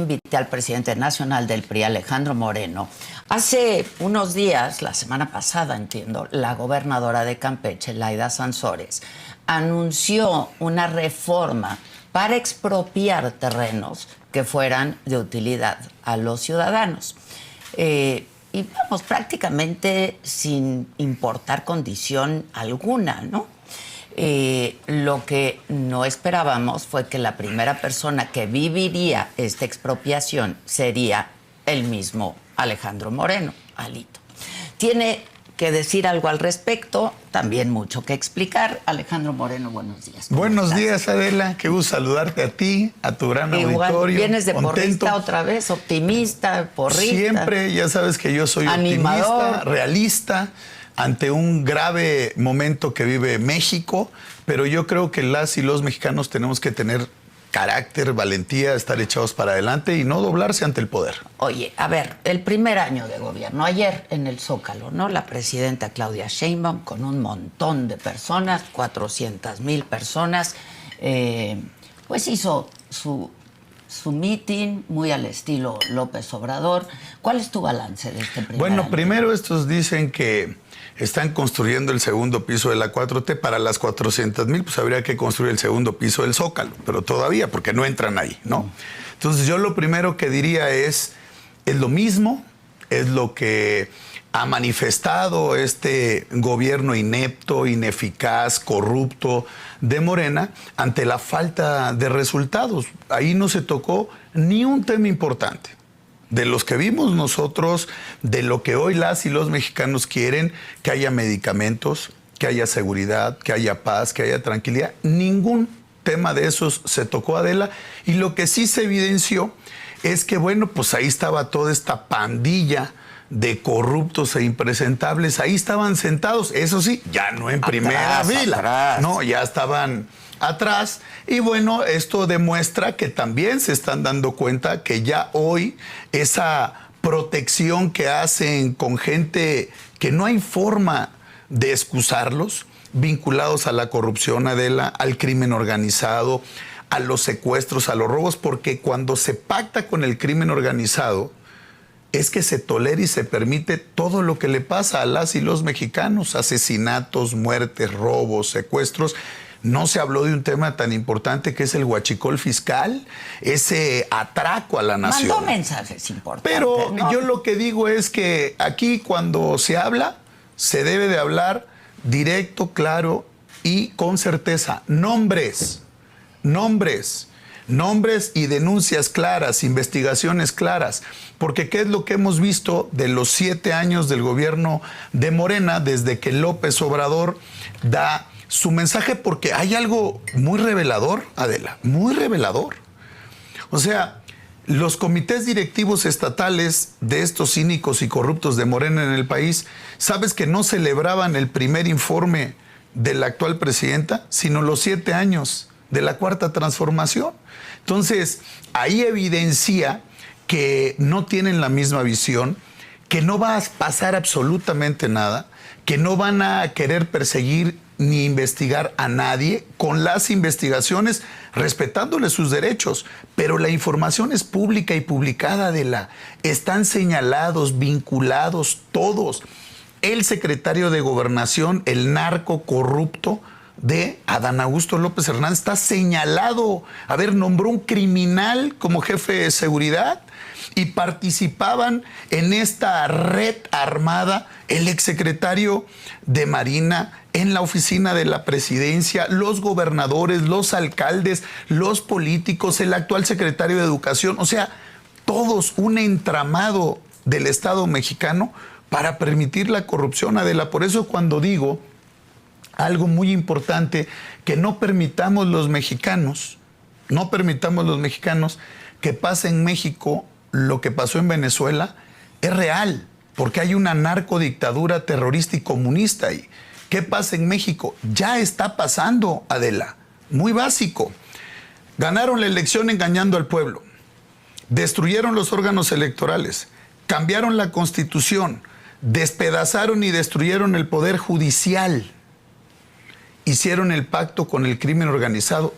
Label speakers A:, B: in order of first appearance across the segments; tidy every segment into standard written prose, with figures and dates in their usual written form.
A: invité al presidente nacional del PRI, Alejandro Moreno. Hace unos días, la semana pasada, entiendo, la gobernadora de Campeche, Laida Sansores, anunció una reforma para expropiar terrenos que fueran de utilidad a los ciudadanos. Y vamos, prácticamente sin importar condición alguna, ¿no? Lo que no esperábamos fue que la primera persona que viviría esta expropiación sería el mismo Alejandro Moreno, Alito. Tiene que decir algo al respecto, también mucho que explicar. Alejandro Moreno, buenos días.
B: Buenos días, Adela. Qué gusto saludarte a ti, a tu gran auditorio.
A: ¿Vienes de
B: contento.
A: Porrista otra vez? ¿Optimista, porrista?
B: Siempre, ya sabes que yo soy
A: animador,
B: optimista, realista, ante un grave momento que vive México, pero yo creo que las y los mexicanos tenemos que tener carácter, valentía, estar echados para adelante y no doblarse ante el poder.
A: Oye, a ver, el primer año de gobierno, ayer en el Zócalo, ¿no? La presidenta Claudia Sheinbaum con un montón de personas, 400,000 personas, pues hizo su meeting muy al estilo López Obrador. ¿Cuál es tu balance de este primer año?
B: Bueno, primero estos dicen que están construyendo el segundo piso de la 4T. Para las 400,000, pues habría que construir el segundo piso del Zócalo, pero todavía, porque no entran ahí, ¿no? Entonces yo lo primero que diría es lo mismo, es lo que ha manifestado este gobierno inepto, ineficaz, corrupto de Morena ante la falta de resultados. Ahí no se tocó ni un tema importante. De los que vimos nosotros, de lo que hoy las y los mexicanos quieren, que haya medicamentos, que haya seguridad, que haya paz, que haya tranquilidad. Ningún tema de esos se tocó, Adela. Y lo que sí se evidenció es que, bueno, pues ahí estaba toda esta pandilla de corruptos e impresentables. Ahí estaban sentados, eso sí, ya no en primera fila. No, ya estaban atrás. Y bueno, esto demuestra que también se están dando cuenta que ya hoy esa protección que hacen con gente que no hay forma de excusarlos, vinculados a la corrupción, Adela, al crimen organizado, a los secuestros, a los robos, porque cuando se pacta con el crimen organizado, es que se tolera y se permite todo lo que le pasa a las y los mexicanos, asesinatos, muertes, robos, secuestros. No se habló de un tema tan importante que es el huachicol fiscal, ese atraco a la nación.
A: Mandó mensajes importantes.
B: Pero
A: ¿no?
B: yo lo que digo es que aquí cuando se habla, se debe de hablar directo, claro y con certeza. Nombres y denuncias claras, investigaciones claras. Porque ¿qué es lo que hemos visto de los 7 años del gobierno de Morena desde que López Obrador da su mensaje? Porque hay algo muy revelador, Adela, muy revelador. O sea, los comités directivos estatales de estos cínicos y corruptos de Morena en el país, ¿sabes que no celebraban el primer informe de la actual presidenta, sino los 7 años de la Cuarta Transformación? Entonces, ahí evidencia que no tienen la misma visión, que no va a pasar absolutamente nada, que no van a querer perseguir ni investigar a nadie con las investigaciones, respetándole sus derechos. Pero la información es pública y publicada, están señalados, vinculados todos. El secretario de Gobernación, el narco corrupto de Adán Augusto López Hernández, está señalado. A ver, nombró un criminal como jefe de seguridad y participaban en esta red armada el exsecretario de Marina, en la oficina de la presidencia, los gobernadores, los alcaldes, los políticos, el actual secretario de Educación, o sea, todos un entramado del Estado mexicano para permitir la corrupción, Adela. Por eso cuando digo algo muy importante, que no permitamos los mexicanos que pase en México lo que pasó en Venezuela, es real, porque hay una narcodictadura terrorista y comunista ahí. ¿Qué pasa en México? Ya está pasando, Adela. Muy básico. Ganaron la elección engañando al pueblo. Destruyeron los órganos electorales. Cambiaron la Constitución. Despedazaron y destruyeron el poder judicial. Hicieron el pacto con el crimen organizado.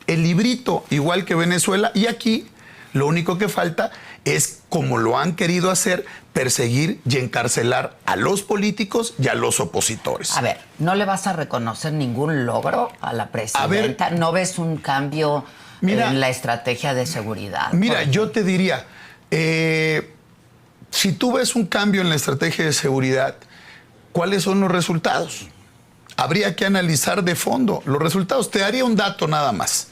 B: El librito, igual que Venezuela. Y aquí Lo único que falta es, como lo han querido hacer, perseguir y encarcelar a los políticos y a los opositores.
A: A ver, ¿no le vas a reconocer ningún logro a la presidenta? ¿No ves un cambio en la estrategia de seguridad?
B: Mira, yo te diría, si tú ves un cambio en la estrategia de seguridad, ¿cuáles son los resultados? Habría que analizar de fondo los resultados. Te daría un dato nada más.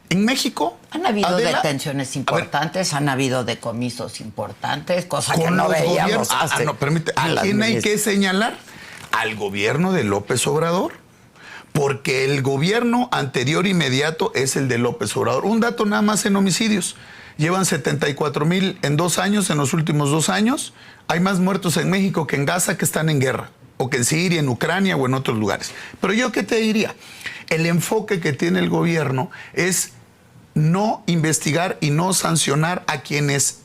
B: En México...
A: Han habido detenciones importantes, han habido decomisos importantes, cosa que no veíamos hace...
B: ¿A quién hay que señalar? Al gobierno de López Obrador. Porque el gobierno anterior inmediato es el de López Obrador. Un dato nada más en homicidios. Llevan 74,000 en 2 años, en los últimos 2 años. Hay más muertos en México que en Gaza, que están en guerra. O que en Siria, en Ucrania o en otros lugares. Pero yo, ¿qué te diría? El enfoque que tiene el gobierno es no investigar y no sancionar a quienes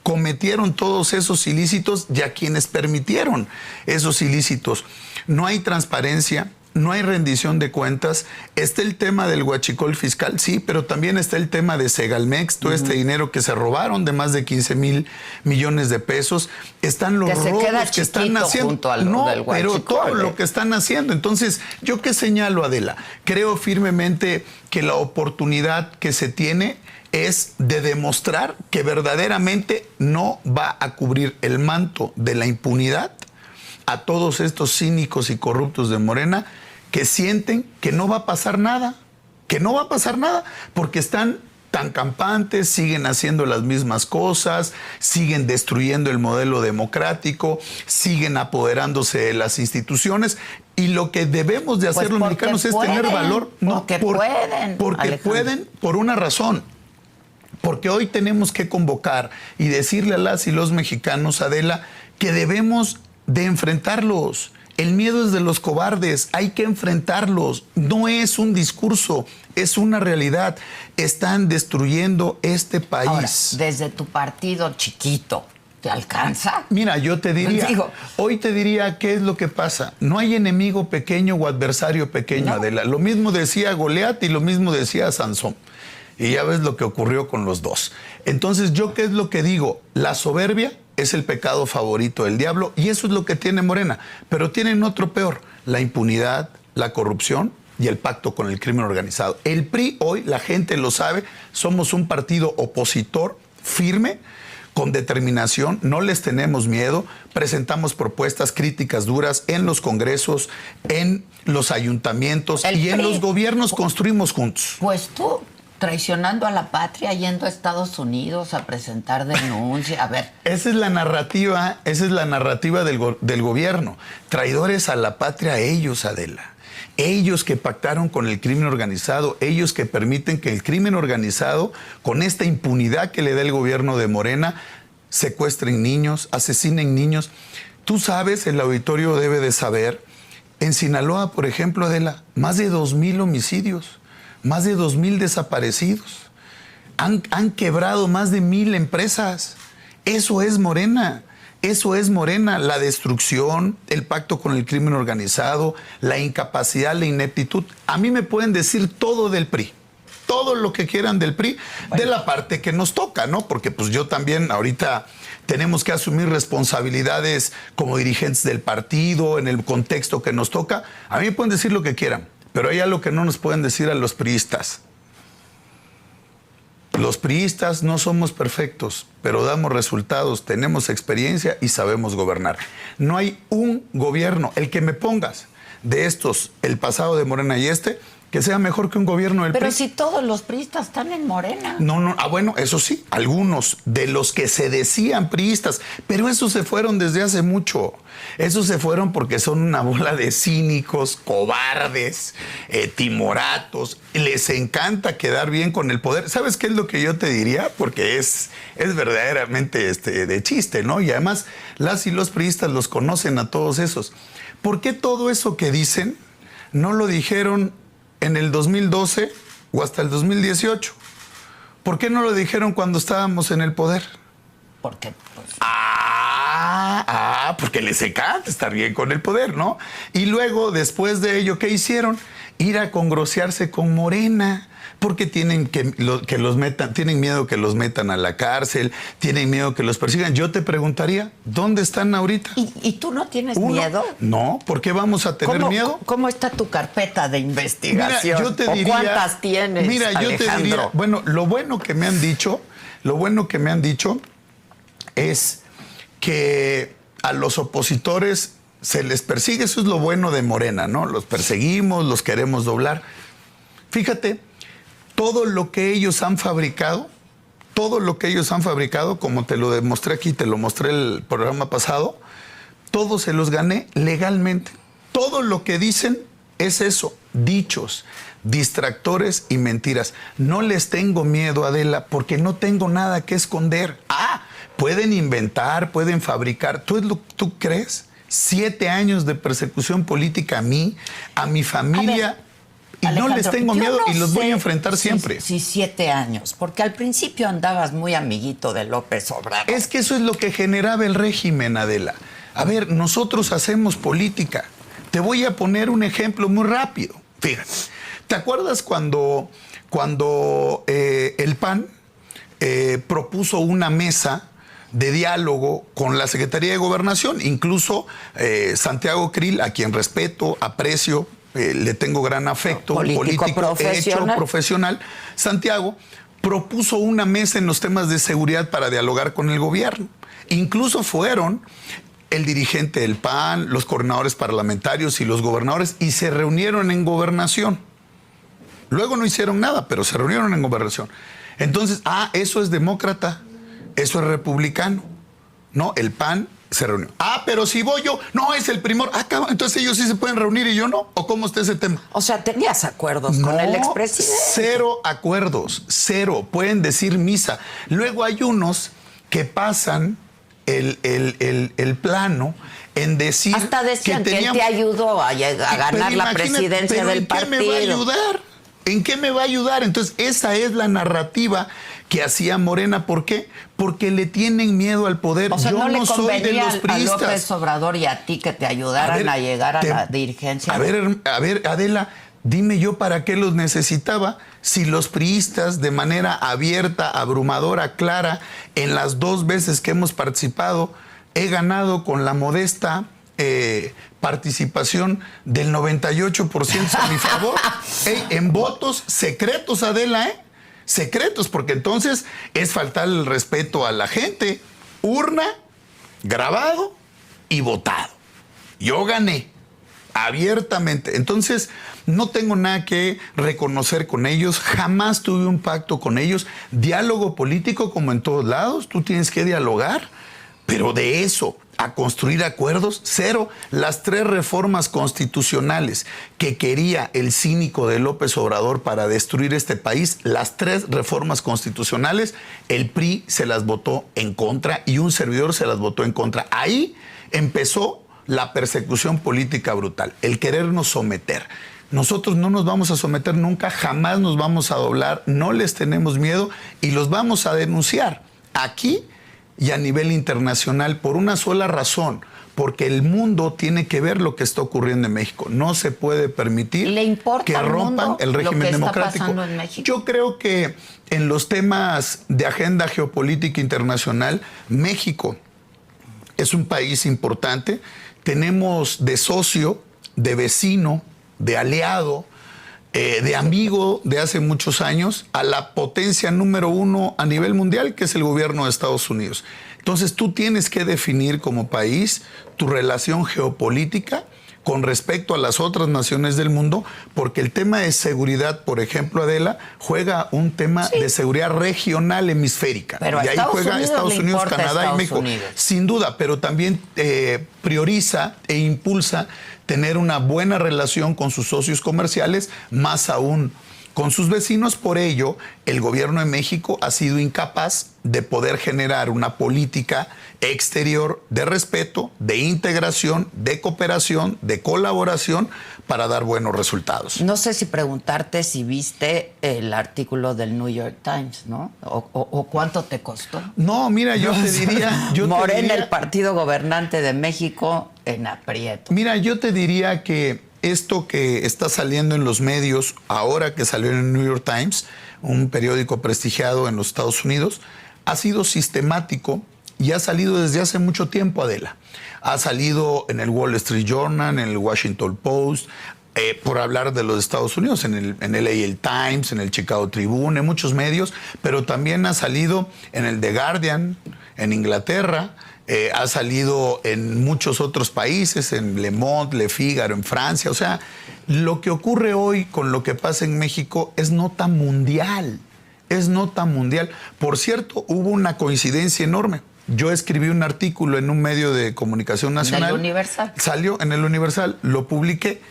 B: cometieron todos esos ilícitos y a quienes permitieron esos ilícitos. No hay transparencia, no hay rendición de cuentas. Está el tema del huachicol fiscal, sí, pero también está el tema de Segalmex, todo este dinero que se robaron de más de 15,000 millones de pesos. Están los robos que están haciendo. Pero todo lo que están haciendo. Entonces, ¿yo qué señalo, Adela? Creo firmemente que la oportunidad que se tiene es de demostrar que verdaderamente no va a cubrir el manto de la impunidad a todos estos cínicos y corruptos de Morena que sienten que no va a pasar nada, porque están tan campantes, siguen haciendo las mismas cosas, siguen destruyendo el modelo democrático, siguen apoderándose de las instituciones, y lo que debemos de hacer los mexicanos es tener valor.
A: Porque
B: pueden por una razón. Porque hoy tenemos que convocar y decirle a las y los mexicanos, Adela, que debemos de enfrentarlos. El miedo es de los cobardes, hay que enfrentarlos. No es un discurso, es una realidad. Están destruyendo este país.
A: Ahora, desde tu partido chiquito, ¿te alcanza?
B: Mira, yo te diría, hoy te diría qué es lo que pasa. No hay enemigo pequeño o adversario pequeño, Adela. Lo mismo decía Goliat y lo mismo decía Sansón. Y ya ves lo que ocurrió con los dos. Entonces, ¿yo qué es lo que digo? La soberbia es el pecado favorito del diablo, y eso es lo que tiene Morena. Pero tienen otro peor: la impunidad, la corrupción y el pacto con el crimen organizado. El PRI hoy, la gente lo sabe, somos un partido opositor firme, con determinación, no les tenemos miedo, presentamos propuestas críticas duras en los congresos, en los ayuntamientos y en los gobiernos construimos juntos.
A: Pues tú, traicionando a la patria, yendo a Estados Unidos a presentar denuncia. A ver.
B: Esa es la narrativa del gobierno. Traidores a la patria ellos, Adela. Ellos que pactaron con el crimen organizado, ellos que permiten que el crimen organizado, con esta impunidad que le da el gobierno de Morena, secuestren niños, asesinen niños. Tú sabes, el auditorio debe de saber, en Sinaloa, por ejemplo, Adela, más de 2,000 homicidios. Más de 2,000 desaparecidos. Han quebrado más de 1,000 empresas. Eso es Morena. Eso es Morena. La destrucción, el pacto con el crimen organizado, la incapacidad, la ineptitud. A mí me pueden decir todo del PRI. Todo lo que quieran del PRI, de la parte que nos toca, ¿no? Porque pues yo también ahorita tenemos que asumir responsabilidades como dirigentes del partido, en el contexto que nos toca. A mí me pueden decir lo que quieran. Pero hay algo que no nos pueden decir a los priistas. Los priistas no somos perfectos, pero damos resultados, tenemos experiencia y sabemos gobernar. No hay un gobierno, el que me pongas de estos, el pasado de Morena y que sea mejor que un gobierno del PRI.
A: Pero si todos los priistas están en Morena.
B: No. Bueno, eso sí, algunos de los que se decían priistas, pero esos se fueron desde hace mucho. Esos se fueron porque son una bola de cínicos, cobardes, timoratos. Les encanta quedar bien con el poder. ¿Sabes qué es lo que yo te diría? Porque es verdaderamente de chiste, ¿no? Y además, las y los priistas los conocen a todos esos. ¿Por qué todo eso que dicen no lo dijeron en el 2012 o hasta el 2018? ¿Por qué no lo dijeron cuando estábamos en el poder?
A: Porque pues...
B: porque les encanta estar bien con el poder, ¿no? Y luego, después de ello, ¿qué hicieron? ir a congrosearse con Morena, porque tienen que los metan, tienen miedo que los metan a la cárcel, tienen miedo que los persigan. Yo te preguntaría, ¿dónde están ahorita?
A: ¿Y tú no tienes miedo?
B: No, ¿por qué vamos a tener miedo?
A: ¿Cómo está tu carpeta de investigación?
B: Mira, yo te diría,
A: ¿cuántas tienes,
B: mira,
A: Alejandro?
B: yo te diría, bueno, lo bueno que me han dicho es que a los opositores se les persigue. Eso es lo bueno de Morena, ¿no? Los perseguimos, los queremos doblar. Fíjate, todo lo que ellos han fabricado, como te lo demostré aquí, te lo mostré el programa pasado, todo se los gané legalmente. Todo lo que dicen es eso, dichos, distractores y mentiras. No les tengo miedo, Adela, porque no tengo nada que esconder. Pueden inventar, pueden fabricar. ¿Tú crees? 7 años de persecución política a mí, a mi familia. Y Alejandro, no les tengo miedo y los voy a enfrentar siempre.
A: Sí, 7 años, porque al principio andabas muy amiguito de López Obrador.
B: Es que eso es lo que generaba el régimen, Adela. A ver, nosotros hacemos política. Te voy a poner un ejemplo muy rápido. Fíjate, ¿te acuerdas cuando el PAN propuso una mesa de diálogo con la Secretaría de Gobernación? Incluso Santiago Krill, a quien respeto, aprecio, le tengo gran afecto, político profesional. Santiago propuso una mesa en los temas de seguridad para dialogar con el gobierno. Incluso fueron el dirigente del PAN, los coordinadores parlamentarios y los gobernadores, y se reunieron en Gobernación. Luego no hicieron nada, pero se reunieron en Gobernación. Entonces, eso es demócrata, eso es republicano. No, el PAN se reunió. Pero si voy yo, no, es el primor. Entonces ellos sí se pueden reunir y yo no. ¿O cómo está ese tema?
A: O sea, ¿tenías acuerdos con el expresidente?
B: 0 acuerdos, 0. Pueden decir misa. Luego hay unos que pasan el plano en decir...
A: Hasta decían que él te ayudó a ganar la presidencia del partido.
B: ¿En qué me va a ayudar? ¿En qué me va a ayudar? Entonces, esa es la narrativa que hacía Morena. ¿Por qué? Porque le tienen miedo al poder.
A: O sea,
B: yo
A: no
B: soy de los priistas.
A: A López Obrador y a ti que te ayudaran a llegar a la dirigencia.
B: A ver, Adela, dime yo para qué los necesitaba si los priistas de manera abierta, abrumadora, clara, en las 2 veces que hemos participado, he ganado con la modesta participación del 98% a mi favor. En votos secretos, Adela, secretos, porque entonces es faltar el respeto a la gente. Urna, grabado y votado. Yo gané abiertamente. Entonces, no tengo nada que reconocer con ellos. Jamás tuve un pacto con ellos. Diálogo político como en todos lados. Tú tienes que dialogar. Pero de eso a construir acuerdos, 0. Las 3 reformas constitucionales que quería el cínico de López Obrador para destruir este país, las 3 reformas constitucionales, el PRI se las votó en contra y un servidor se las votó en contra. Ahí empezó la persecución política brutal, el querernos someter. Nosotros no nos vamos a someter nunca, jamás nos vamos a doblar, no les tenemos miedo y los vamos a denunciar aquí y a nivel internacional por una sola razón, porque el mundo tiene que ver lo que está ocurriendo en México. No se puede permitir que rompan el régimen democrático. Yo creo que en los temas de agenda geopolítica internacional, México es un país importante. Tenemos de socio, de vecino, de aliado, de amigo de hace muchos años a la potencia número 1 a nivel mundial, que es el gobierno de Estados Unidos. Entonces tú tienes que definir como país tu relación geopolítica con respecto a las otras naciones del mundo, porque el tema de seguridad, por ejemplo, Adela, juega un tema de seguridad regional hemisférica.
A: Pero
B: y ahí juega Estados Unidos, Canadá y México. Sin duda, pero también prioriza e impulsa tener una buena relación con sus socios comerciales, más aún con sus vecinos. Por ello, el gobierno de México ha sido incapaz de poder generar una política exterior de respeto, de integración, de cooperación, de colaboración para dar buenos resultados.
A: No sé si preguntarte si viste el artículo del New York Times, ¿no? ¿O cuánto te costó?
B: No, mira, yo te diría...
A: Morena, el partido gobernante de México, en aprieto.
B: Mira, yo te diría que esto que está saliendo en los medios, ahora que salió en el New York Times, un periódico prestigiado en los Estados Unidos, ha sido sistemático y ha salido desde hace mucho tiempo, Adela. Ha salido en el Wall Street Journal, en el Washington Post, por hablar de los Estados Unidos, en el LA Times, en el Chicago Tribune, en muchos medios, pero también ha salido en el The Guardian, en Inglaterra, ha salido en muchos otros países, en Le Monde, Le Figaro, en Francia. O sea, lo que ocurre hoy con lo que pasa en México es nota mundial, es nota mundial. Por cierto, hubo una coincidencia enorme. Yo escribí un artículo en un medio de comunicación nacional.
A: ¿En el Universal?
B: Salió en el Universal, lo publiqué.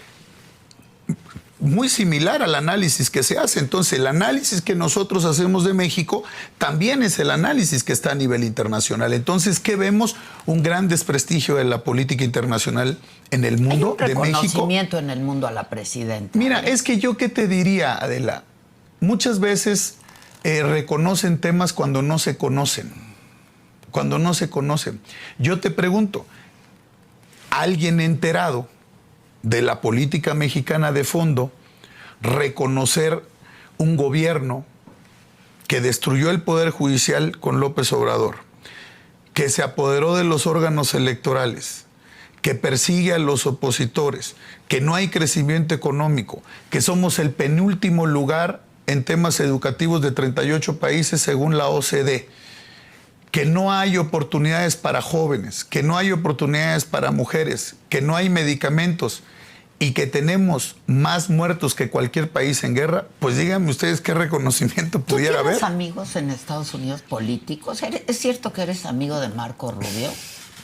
B: Muy similar al análisis que se hace. Entonces, el análisis que nosotros hacemos de México también es el análisis que está a nivel internacional. Entonces, ¿qué vemos? Un gran desprestigio de la política internacional en el mundo de México.
A: Hay un reconocimiento en el mundo a la presidenta.
B: Mira, es que yo, ¿qué te diría, Adela? Muchas veces reconocen temas cuando no se conocen. Cuando no se conocen. Yo te pregunto, ¿alguien enterado de la política mexicana de fondo reconocer un gobierno que destruyó el Poder Judicial con López Obrador, que se apoderó de los órganos electorales, que persigue a los opositores, que no hay crecimiento económico, que somos el penúltimo lugar en temas educativos de 38 países según la OCDE, que no hay oportunidades para jóvenes, que no hay oportunidades para mujeres, que no hay medicamentos y que tenemos más muertos que cualquier país en guerra? Pues díganme ustedes qué reconocimiento pudiera haber.
A: ¿Tú tienes amigos en Estados Unidos políticos? ¿Es cierto que eres amigo de Marco Rubio?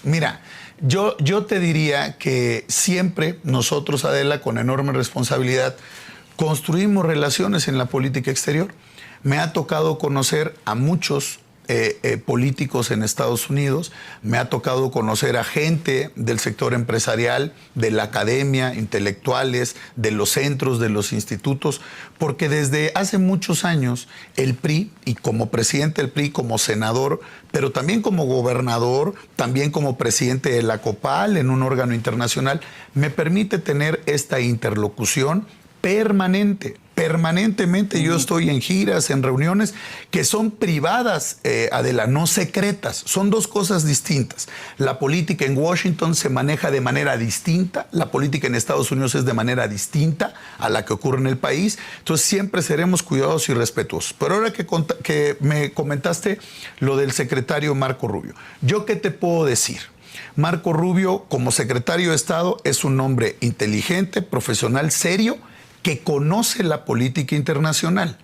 B: Mira, yo te diría que siempre nosotros, Adela, con enorme responsabilidad, construimos relaciones en la política exterior. Me ha tocado conocer a muchos políticos en Estados Unidos, me ha tocado conocer a gente del sector empresarial, de la academia, intelectuales, de los centros, de los institutos, porque desde hace muchos años el PRI, y como presidente del PRI, como senador, pero también como gobernador, también como presidente de la COPAL en un órgano internacional, me permite tener esta interlocución permanentemente. Yo estoy en giras, en reuniones que son privadas, Adela, no secretas. Son dos cosas distintas. La política en Washington se maneja de manera distinta, la política en Estados Unidos es de manera distinta a la que ocurre en el país. Entonces siempre seremos cuidadosos y respetuosos. Pero ahora que me comentaste lo del secretario Marco Rubio, ¿yo qué te puedo decir? Marco Rubio, como secretario de Estado, es un hombre inteligente, profesional, serio, que conoce la política internacional,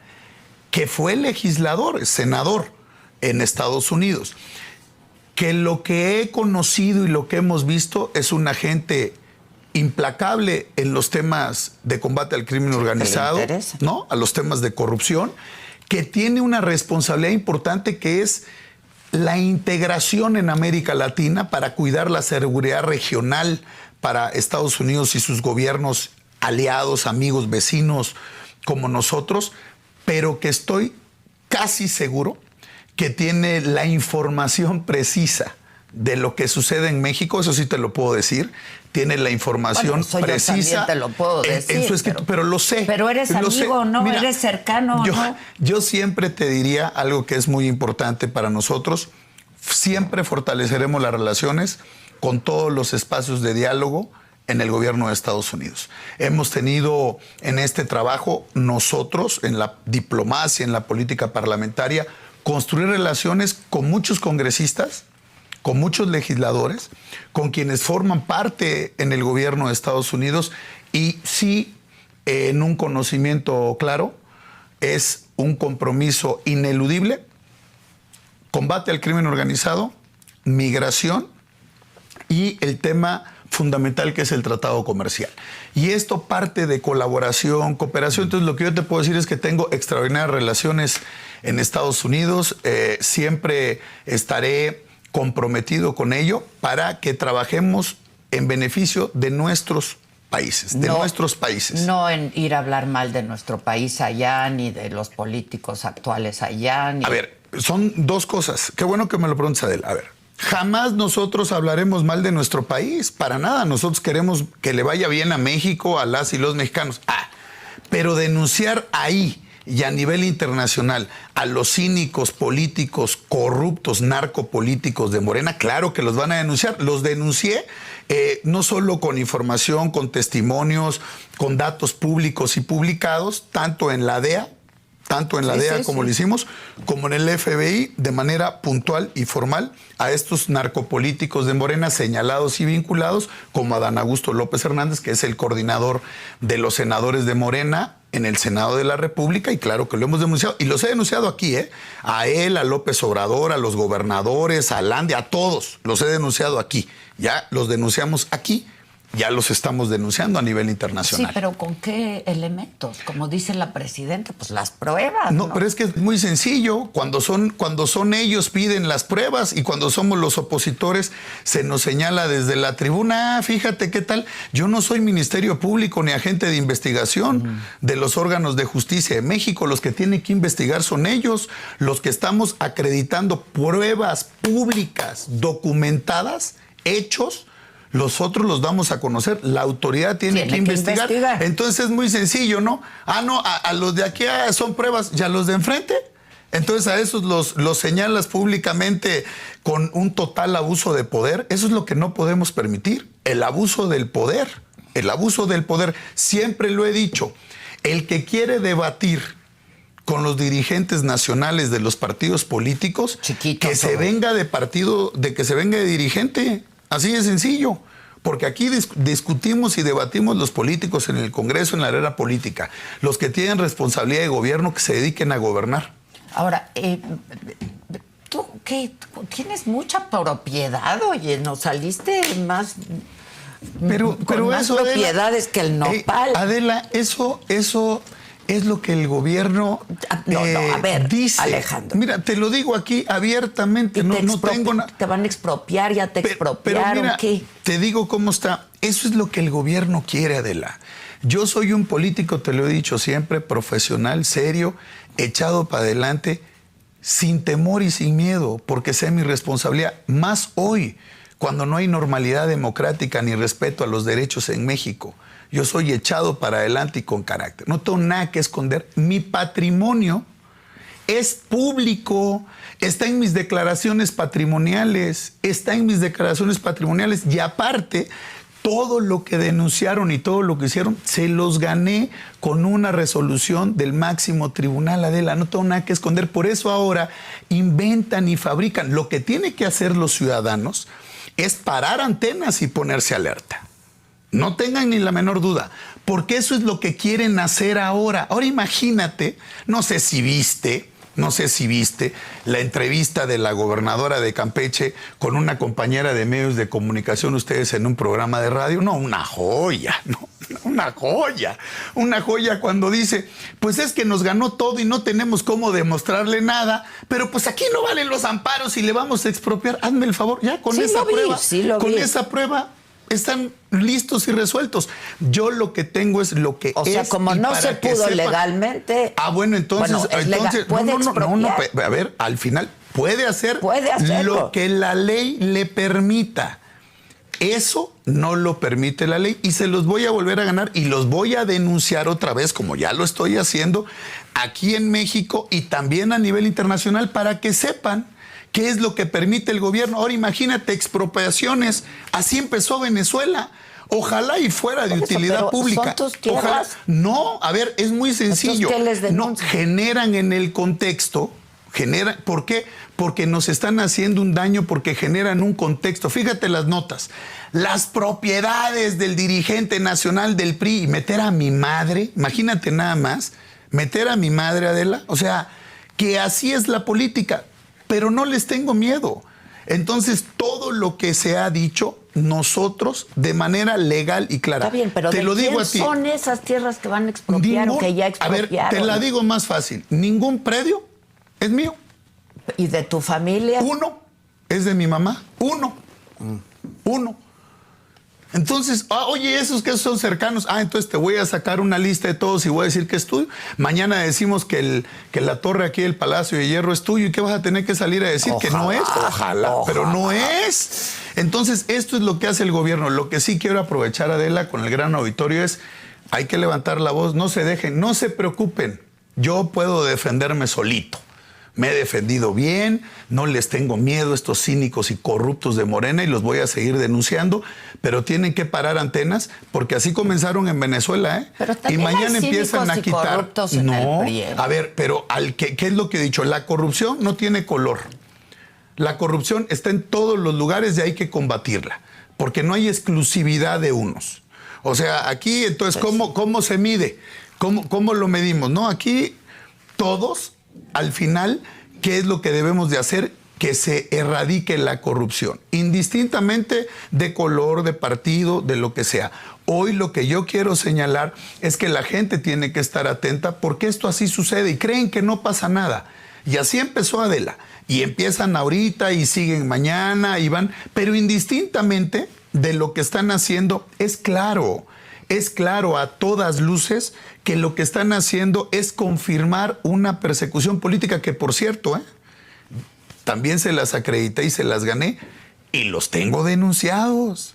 B: que fue legislador, senador en Estados Unidos, que lo que he conocido y lo que hemos visto es un agente implacable en los temas de combate al crimen organizado, ¿no? A los temas de corrupción, que tiene una responsabilidad importante que es la integración en América Latina para cuidar la seguridad regional para Estados Unidos y sus gobiernos aliados, amigos, vecinos como nosotros, pero que estoy casi seguro que tiene la información precisa de lo que sucede en México. Eso sí te lo puedo decir. Tiene la información precisa.
A: Yo también te lo puedo decir.
B: En su escrito, pero lo sé.
A: Pero eres amigo, ¿no? Mira, eres cercano, ¿no?
B: Yo siempre te diría algo que es muy importante para nosotros. Siempre fortaleceremos las relaciones con todos los espacios de diálogo en el gobierno de Estados Unidos. Hemos tenido en este trabajo nosotros, en la diplomacia, en la política parlamentaria, construir relaciones con muchos congresistas, con muchos legisladores, con quienes forman parte en el gobierno de Estados Unidos, y sí, en un conocimiento claro, es un compromiso ineludible: combate al crimen organizado, migración y el tema fundamental que es el tratado comercial. Y esto parte de colaboración, cooperación. Entonces, lo que yo te puedo decir es que tengo extraordinarias relaciones en Estados Unidos. Siempre estaré comprometido con ello para que trabajemos en beneficio de nuestros países, nuestros países.
A: No en ir a hablar mal de nuestro país allá, ni de los políticos actuales allá.
B: A ver, son dos cosas. Qué bueno que me lo preguntes, Adela. A ver, Jamás nosotros hablaremos mal de nuestro país, para nada. Nosotros queremos que le vaya bien a México, a las y los mexicanos. Pero denunciar ahí y a nivel internacional a los cínicos políticos, corruptos, narcopolíticos de Morena, claro que los van a denunciar. Los denuncié no solo con información, con testimonios, con datos públicos y publicados, tanto en la DEA, como lo hicimos, como en el FBI, de manera puntual y formal, a estos narcopolíticos de Morena señalados y vinculados, como Adán Augusto López Hernández, que es el coordinador de los senadores de Morena en el Senado de la República, y claro que lo hemos denunciado, y los he denunciado aquí, a él, a López Obrador, a los gobernadores, a Landia, a todos, los he denunciado aquí. Ya los denunciamos aquí, ya los estamos denunciando a nivel internacional.
A: Sí, pero ¿con qué elementos? Como dice la presidenta, pues las pruebas.
B: No, pero es que es muy sencillo. Cuando son ellos piden las pruebas, y cuando somos los opositores se nos señala desde la tribuna, fíjate qué tal. Yo no soy Ministerio Público ni agente de investigación de los órganos de justicia de México. Los que tienen que investigar son ellos. Los que estamos acreditando pruebas públicas, documentadas, hechos, los otros los damos a conocer. La autoridad tiene que investigar. Entonces es muy sencillo, ¿no? A los de aquí son pruebas, ya los de enfrente. Entonces a esos los señalas públicamente con un total abuso de poder. Eso es lo que no podemos permitir, el abuso del poder. El abuso del poder, siempre lo he dicho, el que quiere debatir con los dirigentes nacionales de los partidos políticos, que se venga de dirigente. Así de sencillo, porque aquí discutimos y debatimos los políticos en el Congreso, en la arena política. Los que tienen responsabilidad de gobierno, que se dediquen a gobernar.
A: Ahora, tú tienes mucha propiedad, oye, nos saliste más con más eso, propiedades, Adela, que el nopal.
B: Adela, eso es lo que el gobierno
A: a ver,
B: dice.
A: Alejandro.
B: Mira, te lo digo aquí abiertamente. No tengo nada.
A: Te van a expropiar, ya te expropiaron.
B: Pero mira,
A: ¿qué?
B: Te digo cómo está. Eso es lo que el gobierno quiere, Adela. Yo soy un político, te lo he dicho siempre, profesional, serio, echado para adelante, sin temor y sin miedo, porque sé mi responsabilidad. Más hoy, cuando no hay normalidad democrática ni respeto a los derechos en México. Yo soy echado para adelante y con carácter. No tengo nada que esconder. Mi patrimonio es público. Está en mis declaraciones patrimoniales. Y aparte, todo lo que denunciaron y todo lo que hicieron, se los gané con una resolución del máximo tribunal, Adela. No tengo nada que esconder. Por eso ahora inventan y fabrican. Lo que tienen que hacer los ciudadanos es parar antenas y ponerse alerta. No tengan ni la menor duda, porque eso es lo que quieren hacer ahora. Ahora imagínate, no sé si viste la entrevista de la gobernadora de Campeche con una compañera de medios de comunicación, ustedes en un programa de radio. No, una joya, una joya cuando dice, pues es que nos ganó todo y no tenemos cómo demostrarle nada, pero pues aquí no valen los amparos y le vamos a expropiar. Hazme el favor, ya con esa prueba están listos y resueltos. Yo lo que tengo es lo que
A: o sea, como no se pudo legalmente.
B: Bueno, entonces, a ver, al final puede hacer lo que la ley le permita. Eso no lo permite la ley y se los voy a volver a ganar y los voy a denunciar otra vez, como ya lo estoy haciendo aquí en México y también a nivel internacional, para que sepan qué es lo que permite el gobierno. Ahora imagínate, expropiaciones. Así empezó Venezuela. Ojalá y fuera de utilidad pública.
A: ¿Son tus tierras?
B: Ojalá. No, a ver, es muy sencillo.
A: ¿Qué les
B: no, generan en el contexto. ¿Por qué? Porque nos están haciendo un daño, porque generan un contexto. Fíjate las notas. Las propiedades del dirigente nacional del PRI. Y meter a mi madre, imagínate nada más, meter a mi madre, Adela. O sea, que así es la política. Pero no les tengo miedo. Entonces, todo lo que se ha dicho, nosotros, de manera legal y clara.
A: Está bien, pero
B: te lo digo a ti.
A: ¿Son esas tierras que van a expropiar o que ya expropiaron?
B: A ver, te la digo más fácil. Ningún predio es mío.
A: ¿Y de tu familia?
B: Uno es de mi mamá. Uno. Entonces, oye, esos que son cercanos, entonces te voy a sacar una lista de todos y voy a decir que es tuyo. Mañana decimos que la torre aquí del Palacio de Hierro es tuyo y que vas a tener que salir a decir que no es. Ojalá, pero no es. Entonces, esto es lo que hace el gobierno. Lo que sí quiero aprovechar, Adela, con el gran auditorio es, hay que levantar la voz, no se dejen, no se preocupen. Yo puedo defenderme solito. Me he defendido bien, no les tengo miedo a estos cínicos y corruptos de Morena y los voy a seguir denunciando, pero tienen que parar antenas porque así comenzaron en Venezuela, ¿eh?
A: Pero
B: y mañana empiezan a quitar.
A: Corruptos en el PRI.
B: A ver, pero ¿qué es lo que he dicho? La corrupción no tiene color. La corrupción está en todos los lugares y hay que combatirla, porque no hay exclusividad de unos. O sea, aquí entonces, ¿cómo se mide? ¿Cómo lo medimos? No, aquí todos. Al final, ¿qué es lo que debemos de hacer? Que se erradique la corrupción, indistintamente de color, de partido, de lo que sea. Hoy lo que yo quiero señalar es que la gente tiene que estar atenta porque esto así sucede y creen que no pasa nada. Y así empezó Adela. Y empiezan ahorita y siguen mañana y van, pero indistintamente de lo que están haciendo es claro a todas luces que lo que están haciendo es confirmar una persecución política que, por cierto, también se las acredité y se las gané y los tengo denunciados.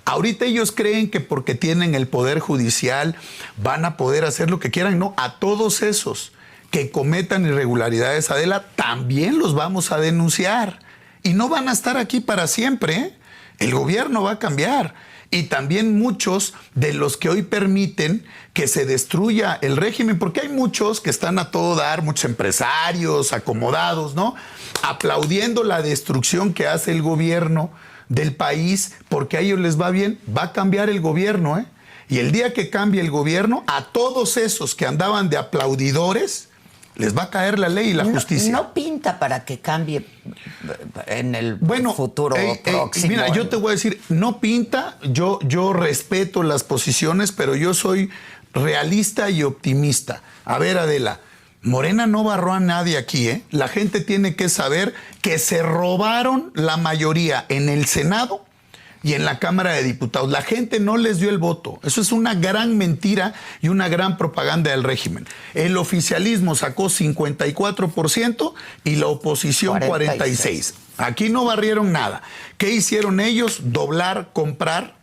B: Ahorita ellos creen que porque tienen el poder judicial van a poder hacer lo que quieran. No, a todos esos que cometan irregularidades, Adela, también los vamos a denunciar. Y no van a estar aquí para siempre, ¿eh? El gobierno va a cambiar. Y también muchos de los que hoy permiten que se destruya el régimen, porque hay muchos que están a todo dar, muchos empresarios acomodados, ¿no? Aplaudiendo la destrucción que hace el gobierno del país, porque a ellos les va bien, va a cambiar el gobierno, ¿eh? Y el día que cambie el gobierno, a todos esos que andaban de aplaudidores, les va a caer la ley y la justicia.
A: No pinta para que cambie en el futuro próximo.
B: Mira, yo te voy a decir, no pinta, yo respeto las posiciones, pero yo soy realista y optimista. A ver, Adela, Morena no barró a nadie aquí, ¿eh? La gente tiene que saber que se robaron la mayoría en el Senado y en la Cámara de Diputados. La gente no les dio el voto. Eso es una gran mentira y una gran propaganda del régimen. El oficialismo sacó 54% y la oposición 46%. Aquí no barrieron nada. ¿Qué hicieron ellos? Doblar, comprar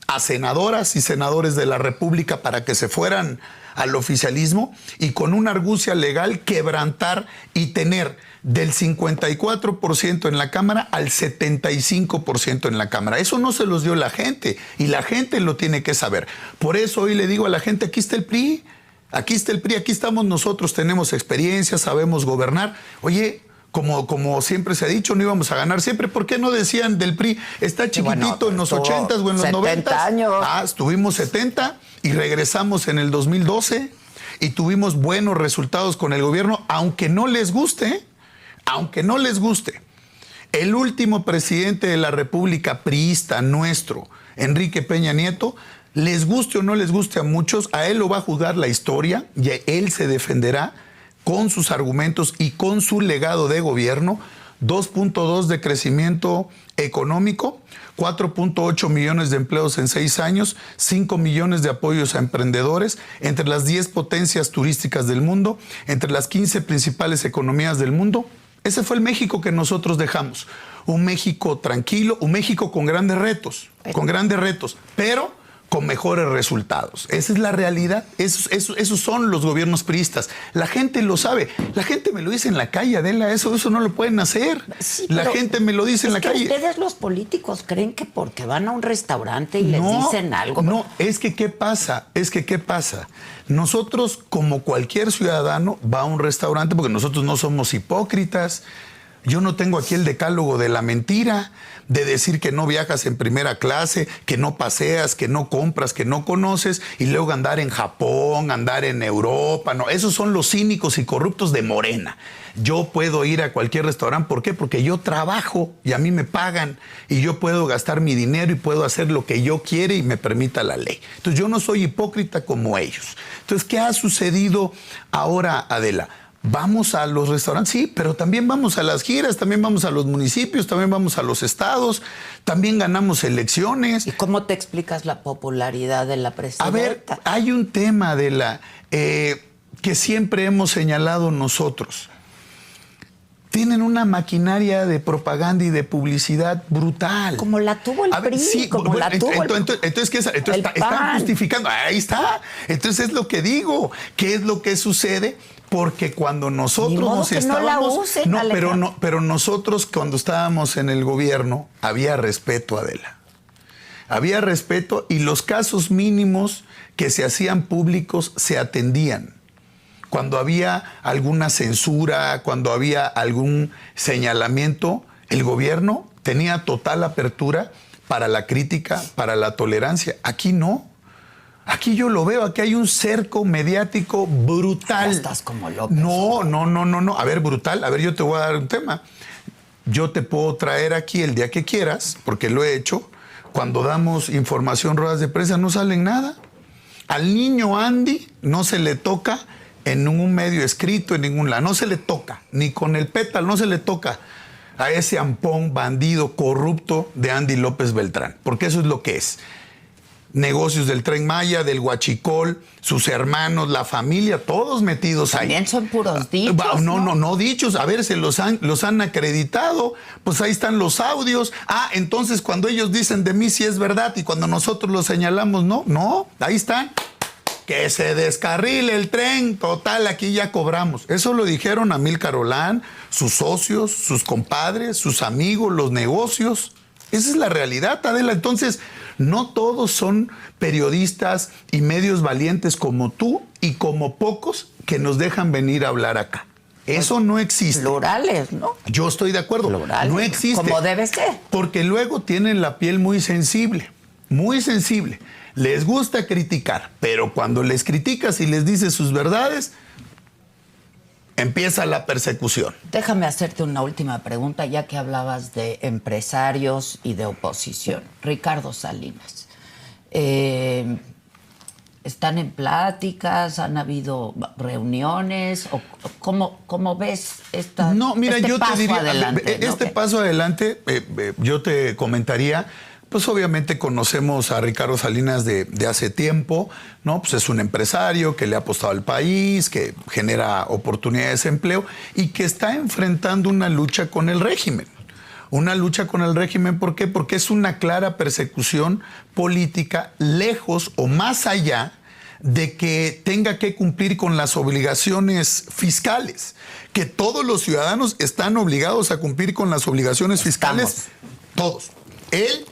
B: a senadoras y senadores de la República para que se fueran al oficialismo y con una argucia legal quebrantar y tener del 54% en la Cámara al 75% en la Cámara. Eso no se los dio la gente y la gente lo tiene que saber. Por eso hoy le digo a la gente, aquí está el PRI, aquí está el PRI, aquí estamos nosotros, tenemos experiencia, sabemos gobernar. Oye, como siempre se ha dicho, no íbamos a ganar siempre. ¿Por qué no decían del PRI? Está chiquitito en los 80s o en los 90s.
A: Años.
B: Estuvimos 70 y regresamos en el 2012 y tuvimos buenos resultados con el gobierno, aunque no les guste, aunque no les guste. El último presidente de la República priista nuestro, Enrique Peña Nieto, les guste o no les guste a muchos, a él lo va a juzgar la historia y él se defenderá con sus argumentos y con su legado de gobierno. 2.2 de crecimiento económico, 4.8 millones de empleos en 6 años, 5 millones de apoyos a emprendedores, entre las 10 potencias turísticas del mundo, entre las 15 principales economías del mundo. Ese fue el México que nosotros dejamos. Un México tranquilo, un México con grandes retos, pero con mejores resultados. Esa es la realidad. Esos son los gobiernos priistas. La gente lo sabe. La gente me lo dice en la calle, Adela. Eso no lo pueden hacer. Sí, la gente me lo dice en la calle.
A: Ustedes los políticos creen que porque van a un restaurante y les dicen algo.
B: No, es que ¿qué pasa? Nosotros, como cualquier ciudadano, va a un restaurante porque nosotros no somos hipócritas. Yo no tengo aquí el decálogo de la mentira, de decir que no viajas en primera clase, que no paseas, que no compras, que no conoces, y luego andar en Japón, andar en Europa. No, esos son los cínicos y corruptos de Morena. Yo puedo ir a cualquier restaurante. ¿Por qué? Porque yo trabajo y a mí me pagan y yo puedo gastar mi dinero y puedo hacer lo que yo quiera y me permita la ley. Entonces yo no soy hipócrita como ellos. Entonces, ¿qué ha sucedido ahora, Adela? Vamos a los restaurantes, sí, pero también vamos a las giras, también vamos a los municipios, también vamos a los estados, también ganamos elecciones.
A: ¿Y cómo te explicas la popularidad de la presidenta?
B: A ver, hay un tema que siempre hemos señalado nosotros. Tienen una maquinaria de propaganda y de publicidad brutal.
A: Como la tuvo el PRI,
B: sí,
A: como la tuvo
B: entonces están justificando. Ahí está. Entonces es lo que digo. ¿Qué es lo que sucede? Porque cuando nosotros nos estábamos... pero nosotros cuando estábamos en el gobierno había respeto, Adela. Había respeto y los casos mínimos que se hacían públicos se atendían. Cuando había alguna censura, cuando había algún señalamiento, el gobierno tenía total apertura para la crítica, para la tolerancia. Aquí no. Aquí yo lo veo, aquí hay un cerco mediático brutal.
A: Ya estás como López.
B: No. A ver, brutal. A ver, yo te voy a dar un tema. Yo te puedo traer aquí el día que quieras, porque lo he hecho. Cuando damos información, ruedas de prensa, no salen nada. Al niño Andy no se le toca en un medio escrito, en ningún lado. No se le toca, ni con el pétalo, no se le toca a ese ampón bandido corrupto de Andy López Beltrán, porque eso es lo que es. Negocios del Tren Maya, del Huachicol, sus hermanos, la familia, todos metidos ahí.
A: También son puros dichos.
B: No dichos. A ver, los han acreditado. Pues ahí están los audios. Entonces cuando ellos dicen de mí sí es verdad y cuando nosotros lo señalamos, no, ahí están. Que se descarrile el tren, total, aquí ya cobramos. Eso lo dijeron Amílcar Olán, sus socios, sus compadres, sus amigos, los negocios. Esa es la realidad, Adela. Entonces, no todos son periodistas y medios valientes como tú y como pocos que nos dejan venir a hablar acá. Eso no existe.
A: Plurales, ¿no?
B: Yo estoy de acuerdo.
A: Plurales,
B: no existe.
A: como debe ser.
B: Porque luego tienen la piel muy sensible, muy sensible. Les gusta criticar, pero cuando les criticas y les dices sus verdades, empieza la persecución.
A: Déjame hacerte una última pregunta, ya que hablabas de empresarios y de oposición. Ricardo Salinas, ¿están en pláticas? ¿Han habido reuniones? ¿O cómo ves este paso adelante?
B: Paso adelante, yo te comentaría. Pues obviamente conocemos a Ricardo Salinas de hace tiempo, ¿no? Pues es un empresario que le ha apostado al país, que genera oportunidades de empleo y que está enfrentando una lucha con el régimen. Una lucha con el régimen, ¿por qué? Porque es una clara persecución política lejos o más allá de que tenga que cumplir con las obligaciones fiscales, que todos los ciudadanos están obligados a cumplir con las obligaciones fiscales. Todos. Él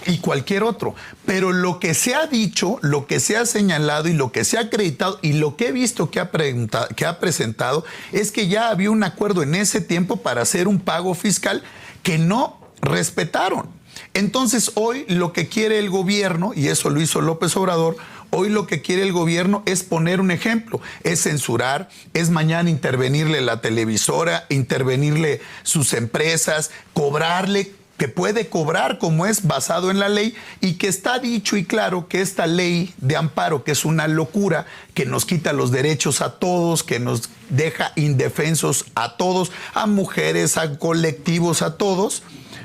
B: y cualquier otro. Pero lo que se ha dicho, lo que se ha señalado y lo que se ha acreditado y lo que he visto que ha presentado es que ya había un acuerdo en ese tiempo para hacer un pago fiscal que no respetaron. Entonces hoy lo que quiere el gobierno, y eso lo hizo López Obrador, hoy lo que quiere el gobierno es poner un ejemplo, es censurar, es mañana intervenirle la televisora, intervenirle sus empresas, cobrarle, que puede cobrar como es basado en la ley y que está dicho y claro que esta ley de amparo, que es una locura, que nos quita los derechos a todos, que nos deja indefensos a todos, a mujeres, a colectivos, a todos,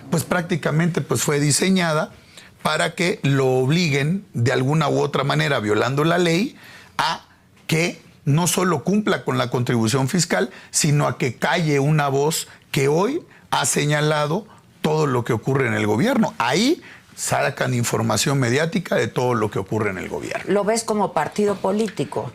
B: pues prácticamente pues fue diseñada para que lo obliguen de alguna u otra manera, violando la ley, a que no solo cumpla con la contribución fiscal, sino a que calle una voz que hoy ha señalado todo lo que ocurre en el gobierno. Ahí sacan información mediática de todo lo que ocurre en el gobierno.
A: ¿Lo ves como partido político?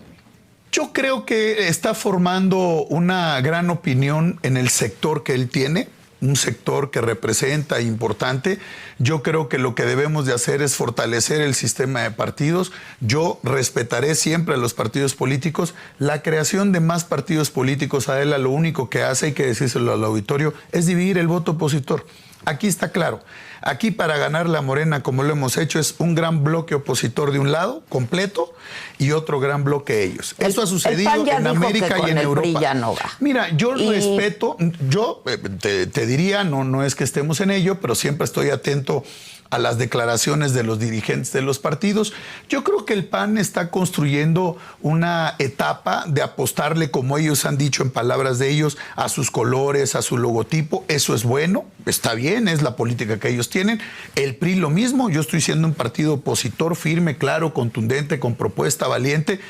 B: Yo creo que está formando una gran opinión en el sector que él tiene, un sector que representa importante. Yo creo que lo que debemos de hacer es fortalecer el sistema de partidos. Yo respetaré siempre a los partidos políticos. La creación de más partidos políticos, Adela, lo único que hace, hay que decírselo al auditorio, es dividir el voto opositor. Aquí está claro. Aquí para ganar la Morena, como lo hemos hecho, es un gran bloque opositor de un lado, completo, y otro gran bloque ellos. Eso ha sucedido en América y en Europa.
A: Ya no va.
B: Mira, yo respeto, yo te pediría, no es que estemos en ello, pero siempre estoy atento a las declaraciones de los dirigentes de los partidos. Yo creo que el PAN está construyendo una etapa de apostarle, como ellos han dicho en palabras de ellos, a sus colores, a su logotipo. Eso es bueno, está bien, es la política que ellos tienen. El PRI lo mismo, yo estoy siendo un partido opositor firme, claro, contundente, con propuesta valiente.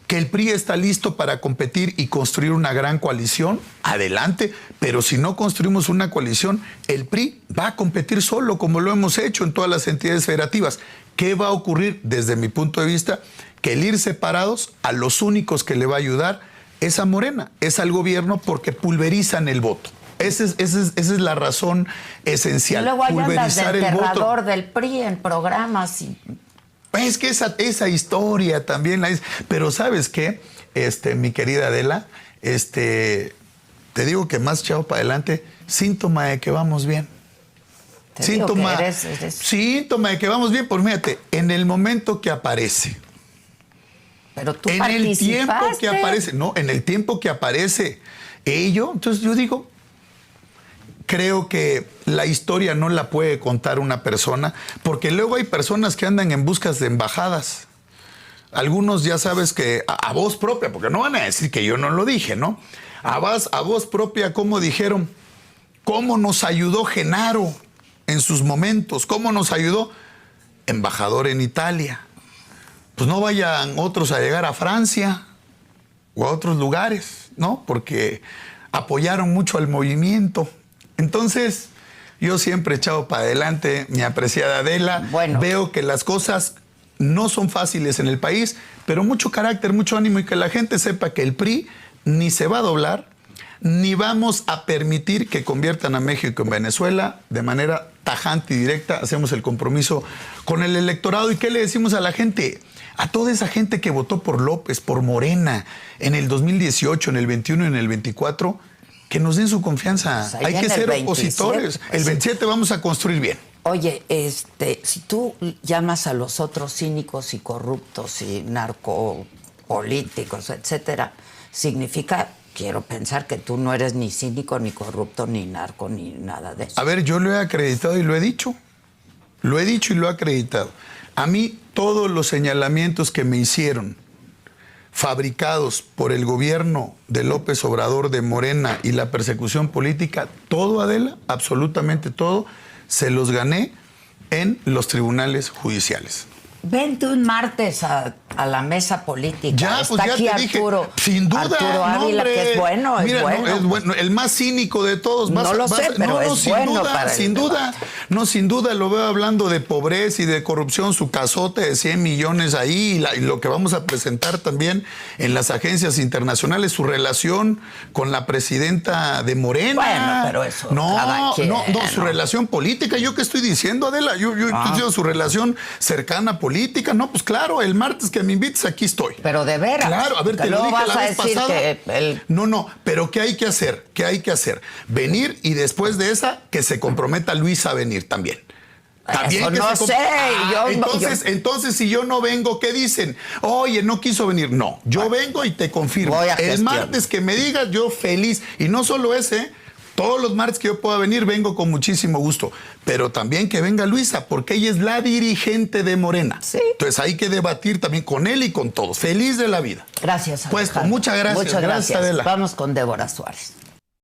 B: Que el PRI está listo para competir y construir una gran coalición, adelante, pero si no construimos una coalición, el PRI va a competir solo, como lo hemos hecho en todas las entidades federativas. ¿Qué va a ocurrir desde mi punto de vista? Que el ir separados, a los únicos que le va a ayudar es a Morena, es al gobierno, porque pulverizan el voto. Esa es la razón esencial.
A: Y luego hay
B: pulverizar
A: el
B: voto.
A: enterrador del PRI en programas y...
B: Es que esa historia también la es. Pero ¿sabes qué? Mi querida Adela, te digo que más echado para adelante, síntoma de que vamos bien. Síntoma de que vamos bien, pues fíjate, en el momento que aparece.
A: Pero tú
B: en el tiempo que aparece, no, en el tiempo que aparece entonces yo digo, creo que la historia no la puede contar una persona, porque luego hay personas que andan en busca de embajadas. Algunos ya sabes que a voz propia, porque no van a decir que yo no lo dije, ¿no? A voz propia, como dijeron, cómo nos ayudó Genaro en sus momentos, cómo nos ayudó embajador en Italia. Pues no vayan otros a llegar a Francia o a otros lugares, ¿no? Porque apoyaron mucho al movimiento. Entonces, yo siempre he echado para adelante, mi apreciada Adela.
A: Bueno.
B: Veo que las cosas no son fáciles en el país, pero mucho carácter, mucho ánimo, y que la gente sepa que el PRI ni se va a doblar, ni vamos a permitir que conviertan a México en Venezuela. De manera tajante y directa hacemos el compromiso con el electorado. ¿Y qué le decimos a la gente? A toda esa gente que votó por López, por Morena, en el 2018, en el 21 y en el 24, que nos den su confianza.
A: Pues
B: hay que ser opositores. El 27 vamos a construir bien.
A: Oye, si tú llamas a los otros cínicos y corruptos y narcopolíticos, etcétera, significa, quiero pensar, que tú no eres ni cínico, ni corrupto, ni narco, ni nada de eso.
B: A ver, yo lo he acreditado y lo he dicho. Lo he dicho y lo he acreditado. A mí, todos los señalamientos que me hicieron, fabricados por el gobierno de López Obrador, de Morena, y la persecución política, todo, Adela, absolutamente todo, se los gané en los tribunales judiciales.
A: Vente un martes a la mesa política.
B: Ya,
A: está
B: pues ya
A: aquí
B: te
A: Arturo,
B: dije, sin duda,
A: Arturo Ávila,
B: hombre,
A: que es bueno,
B: mira,
A: es bueno.
B: No, es bueno, el más cínico de todos.
A: No lo sé, pero es
B: sin
A: bueno
B: duda,
A: para el
B: sin duda.
A: debate.
B: No, sin duda lo veo hablando de pobreza y de corrupción, su casote de 100 millones ahí, y lo que vamos a presentar también en las agencias internacionales, su relación con la presidenta de Morena.
A: Bueno, pero eso cada quien,
B: su relación política. ¿Yo qué estoy diciendo, Adela? Yo estoy diciendo su relación cercana política. No, pues claro, el martes que me invites aquí estoy.
A: Pero de veras.
B: Claro, a ver, te lo dije
A: vas
B: la
A: a
B: vez
A: decir
B: pasada.
A: que
B: No, pero ¿qué hay que hacer? ¿Qué hay que hacer? Venir, y después de esa, que se comprometa Luis a venir también. También
A: eso
B: que
A: no
B: se
A: sé.
B: Entonces, si yo no vengo, ¿qué dicen? Oye, no quiso venir. No, yo vengo y te confirmo. El martes que me digas, yo feliz. Y no solo ese, todos los martes que yo pueda venir, vengo con muchísimo gusto. Pero también que venga Luisa, porque ella es la dirigente de Morena.
A: Sí.
B: Entonces hay que debatir también con él y con todos. Feliz de la vida.
A: Gracias,
B: Puesto,
A: Alejandro.
B: muchas gracias.
A: Muchas gracias.
B: Adela.
A: Vamos con Débora Suárez.